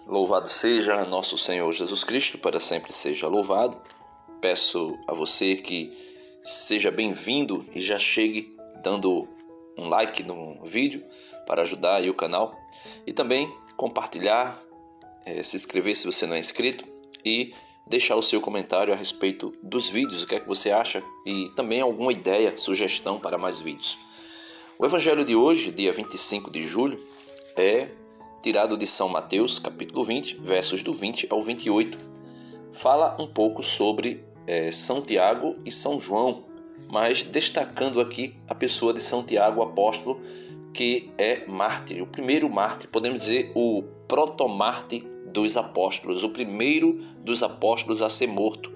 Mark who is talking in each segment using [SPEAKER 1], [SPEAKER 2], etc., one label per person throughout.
[SPEAKER 1] Louvado seja nosso Senhor Jesus Cristo, para sempre seja louvado. Peço a você que seja bem-vindo e já chegue dando um like no vídeo para ajudar aí o canal. E também compartilhar, se inscrever se você não é inscrito e deixar o seu comentário a respeito dos vídeos, o que é que você acha e também alguma ideia, sugestão para mais vídeos. O evangelho de hoje, dia 25 de julho, é tirado de São Mateus, capítulo 20, versos do 20 ao 28. Fala um pouco sobre São Tiago e São João, mas destacando aqui a pessoa de São Tiago, apóstolo, que é mártir, o primeiro mártir, podemos dizer o protomártir dos apóstolos, o primeiro dos apóstolos a ser morto.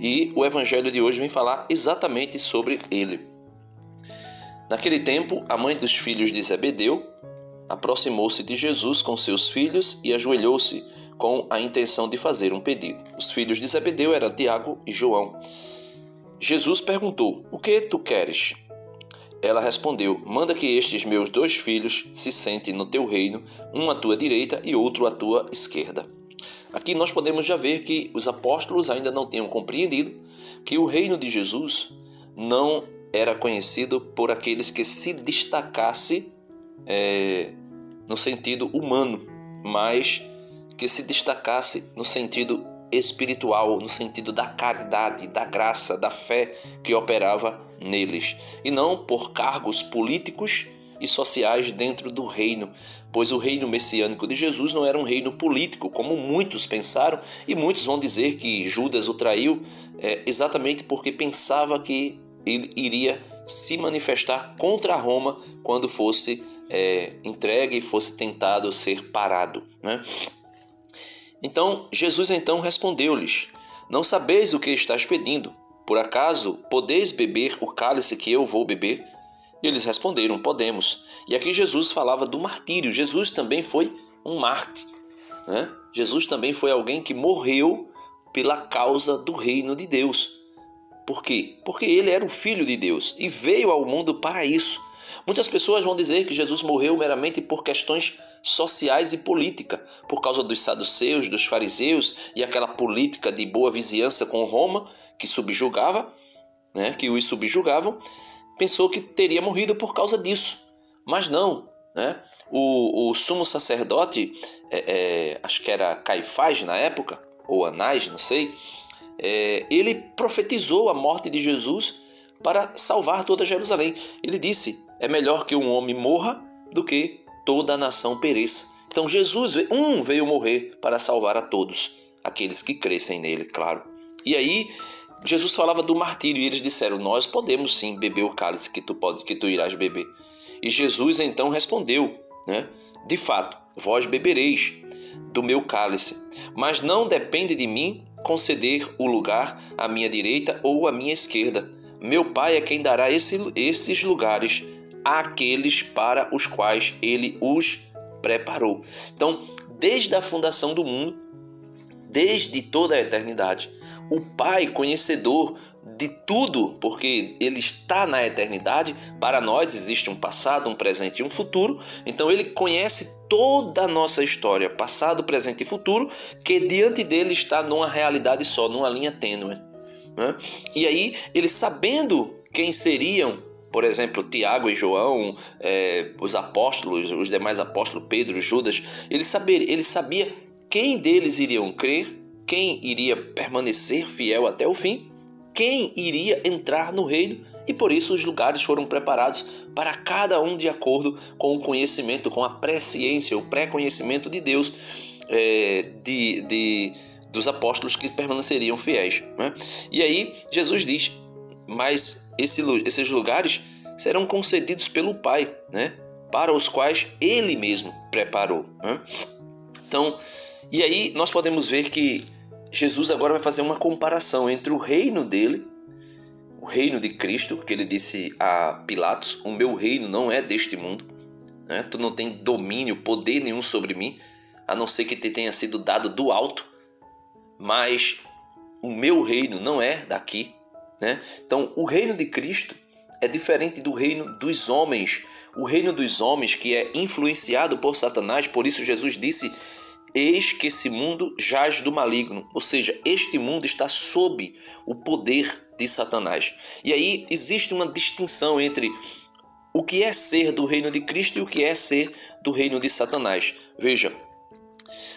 [SPEAKER 1] E o evangelho de hoje vem falar exatamente sobre ele. Naquele tempo, a mãe dos filhos de Zebedeu aproximou-se de Jesus com seus filhos e ajoelhou-se com a intenção de fazer um pedido. Os filhos de Zebedeu eram Tiago e João. Jesus perguntou: "O que tu queres?" Ela respondeu: "Manda que estes meus 2 filhos se sentem no teu reino, um à tua direita e outro à tua esquerda." Aqui nós podemos já ver que os apóstolos ainda não tinham compreendido que o reino de Jesus não era conhecido por aqueles que se destacassem no sentido humano, mas que se destacasse no sentido espiritual, no sentido da caridade, da graça, da fé que operava neles, e não por cargos políticos e sociais dentro do reino, pois o reino messiânico de Jesus não era um reino político, como muitos pensaram, e muitos vão dizer que Judas o traiu exatamente porque pensava que ele iria se manifestar contra Roma quando fosse entregue e fosse tentado ser parado, né? Então Jesus respondeu-lhes: "Não sabeis o que estás pedindo. Por acaso podeis beber o cálice que eu vou beber?" E eles responderam: "Podemos." E aqui Jesus falava do martírio. Jesus também foi um mártir, né? Jesus também foi alguém que morreu pela causa do reino de Deus. Por quê? Porque ele era o Filho de Deus e veio ao mundo para isso. Muitas pessoas vão dizer que Jesus morreu meramente por questões sociais e política, por causa dos saduceus, dos fariseus e aquela política de boa vizinhança com Roma que subjugava, né, que os subjugavam. Pensou que teria morrido por causa disso, mas não, né? O sumo sacerdote, acho que era Caifás na época, ou Anás, não sei, ele profetizou a morte de Jesus para salvar toda Jerusalém. Ele disse: "É melhor que um homem morra do que toda a nação pereça." Então Jesus veio morrer para salvar a todos, aqueles que crescem nele, claro. E aí Jesus falava do martírio e eles disseram: "Nós podemos sim beber o cálice que tu irás beber." E Jesus então respondeu, né? "De fato, vós bebereis do meu cálice, mas não depende de mim conceder o lugar à minha direita ou à minha esquerda. Meu Pai é quem dará esses lugares àqueles para os quais ele os preparou." Então, desde a fundação do mundo, desde toda a eternidade, o Pai, conhecedor de tudo, porque ele está na eternidade, para nós existe um passado, um presente e um futuro, então ele conhece toda a nossa história, passado, presente e futuro, que diante dele está numa realidade só, numa linha tênue, né? E aí, ele sabendo quem seriam, por exemplo, Tiago e João, os apóstolos, os demais apóstolos, Pedro, Judas, ele sabia quem deles iriam crer, quem iria permanecer fiel até o fim, quem iria entrar no reino, e por isso os lugares foram preparados para cada um de acordo com o conhecimento, com a presciência, o pré-conhecimento de Deus, dos apóstolos que permaneceriam fiéis, né? E aí Jesus diz: "Mas esses lugares serão concedidos pelo Pai, né? Para os quais Ele mesmo preparou." Né? Então, e aí nós podemos ver que Jesus agora vai fazer uma comparação entre o reino dele, o reino de Cristo, que ele disse a Pilatos: "O meu reino não é deste mundo, né? Tu não tem domínio, poder nenhum sobre mim, a não ser que te tenha sido dado do alto, mas o meu reino não é daqui." Né? Então, o reino de Cristo é diferente do reino dos homens. O reino dos homens, que é influenciado por Satanás, por isso Jesus disse: eis que esse mundo jaz do maligno, ou seja, este mundo está sob o poder de Satanás. E aí existe uma distinção entre o que é ser do reino de Cristo e o que é ser do reino de Satanás. Veja,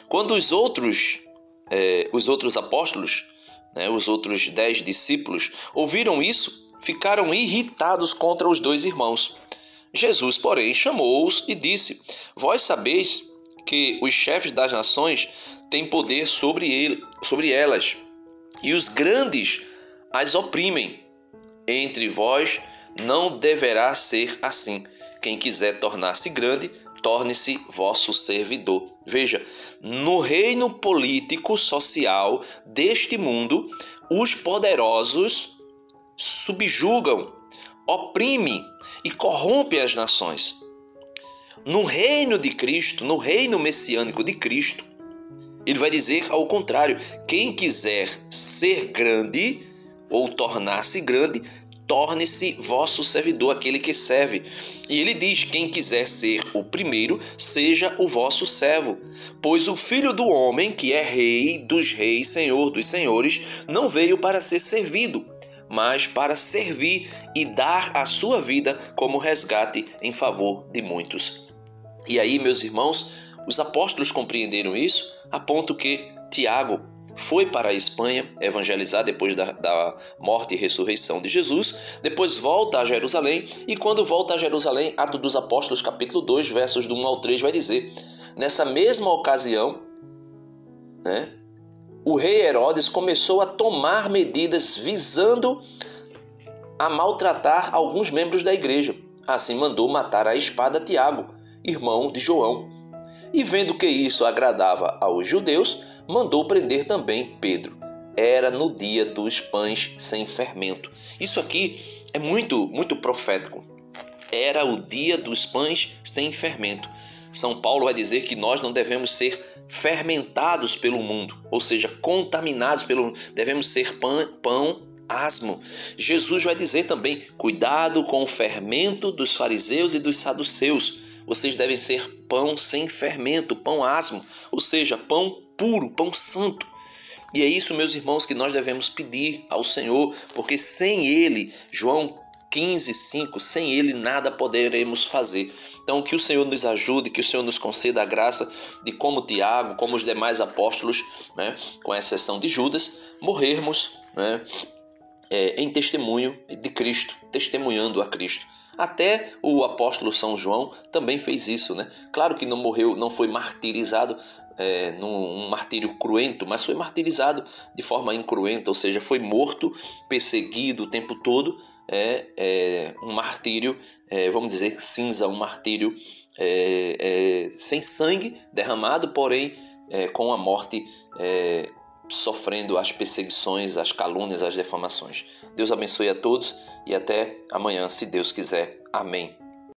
[SPEAKER 1] quando os outros apóstolos, os outros 10 discípulos, ouviram isso, ficaram irritados contra os dois irmãos. Jesus, porém, chamou-os e disse: vós sabeis que os chefes das nações têm poder sobre elas, e os grandes as oprimem. Entre vós não deverá ser assim. Quem quiser tornar-se grande, torne-se vosso servidor. Veja, no reino político social deste mundo, os poderosos subjugam, oprimem e corrompem as nações. No reino de Cristo, no reino messiânico de Cristo, ele vai dizer ao contrário: quem quiser ser grande ou tornar-se grande, torne-se vosso servidor, aquele que serve. E ele diz: quem quiser ser o primeiro, seja o vosso servo. Pois o Filho do Homem, que é Rei dos reis, Senhor dos senhores, não veio para ser servido, mas para servir e dar a sua vida como resgate em favor de muitos. E aí, meus irmãos, os apóstolos compreenderam isso, a ponto que Tiago foi para a Espanha evangelizar depois da morte e ressurreição de Jesus, depois volta a Jerusalém, e quando volta a Jerusalém, Atos dos Apóstolos, capítulo 2, versos do 1 ao 3, vai dizer: nessa mesma ocasião, o rei Herodes começou a tomar medidas visando a maltratar alguns membros da igreja. Assim mandou matar à espada Tiago, irmão de João. E vendo que isso agradava aos judeus, mandou prender também Pedro. Era no dia dos pães sem fermento. Isso aqui é muito profético. Era o dia dos pães sem fermento. São Paulo vai dizer que nós não devemos ser fermentados pelo mundo, ou seja, contaminados pelo mundo. Devemos ser pão asmo. Jesus vai dizer também: cuidado com o fermento dos fariseus e dos saduceus. Vocês devem ser pão sem fermento, pão asmo, ou seja, pão puro, pão santo. E é isso, meus irmãos, que nós devemos pedir ao Senhor, porque sem Ele, João 15:5, sem Ele nada poderemos fazer. Então, que o Senhor nos ajude, que o Senhor nos conceda a graça de, como Tiago, como os demais apóstolos, com exceção de Judas, morrermos em testemunho de Cristo, testemunhando a Cristo. Até o apóstolo São João também fez isso, Claro que não morreu, não foi martirizado num martírio cruento, mas foi martirizado de forma incruenta, ou seja, foi morto, perseguido o tempo todo. Um martírio, vamos dizer, cinza, um martírio sem sangue derramado, porém com a morte, sofrendo as perseguições, as calúnias, as defamações. Deus abençoe a todos e até amanhã, se Deus quiser. Amém.